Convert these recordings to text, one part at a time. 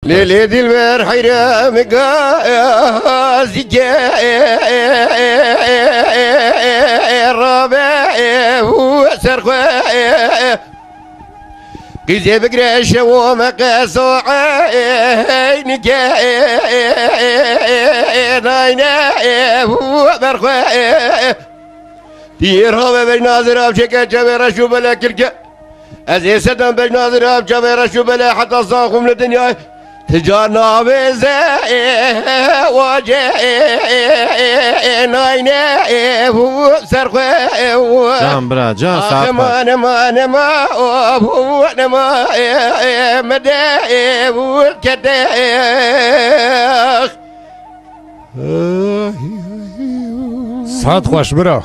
ليلي دلبر حيرة مقازي الرابع وسرخوه قزي بقرش ومقاسو عينك ناينا وبرخوه تيرها بناظر أبشكا جبر شو بلا كلكا أزي سدم بناظر أبشكا شو بلا حتى صاخم للدنيا تجارنا بزي وجه ناينا وسرخوه جان برا جان ساعت ما مدى والكداخ ساعت خوش برا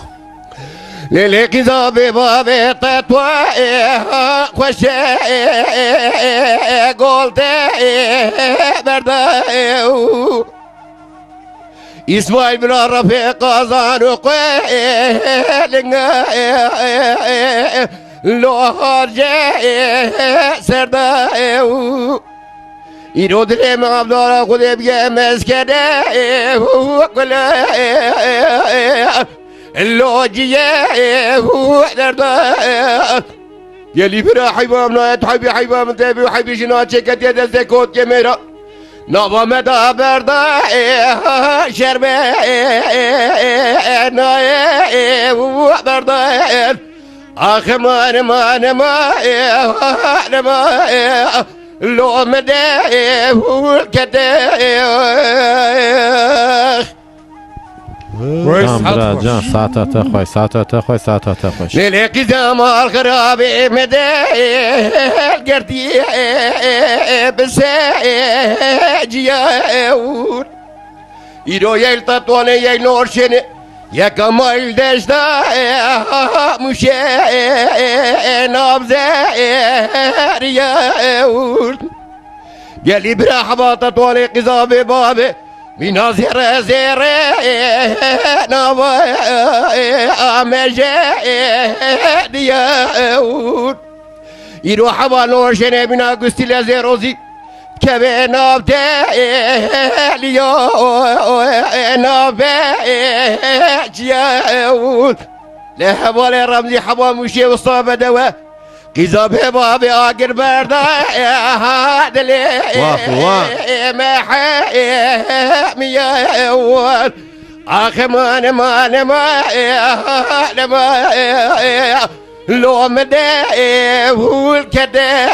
ليلي قزابي بابي تطوى خوش قلت بردا إسماعيل بن رفيق قازان وقيلنا لو هرجع سردا يرود لي ما عبدالله خذ بيا مسكنة وقلا لو جيه دردا يلي برا حبامنا تحبي حبام تبي وحبي جنا شكت يد الزكوت كميرا نابا مدى بردا شربي ناي بردا آخ ما لو مدى والكداخ جان برا جان ساعت خوش ليلي زمان الخرابي مدى القردي بساجيون يرو يلتطوني يلورشني يا كمال دشتا مشي نابزاريون يلي برا حباطة طولي قزابي بابي من زير نابا مجا ديون يروح حبا نورشني بنا قستي لزيروزي كبه نابتا ليو نابا جيون لحبا رمزي حبا مشي وصابة دوا قزابي بابي آقر بردا دلي ما حامي أول آخ ما لو مدى والكدى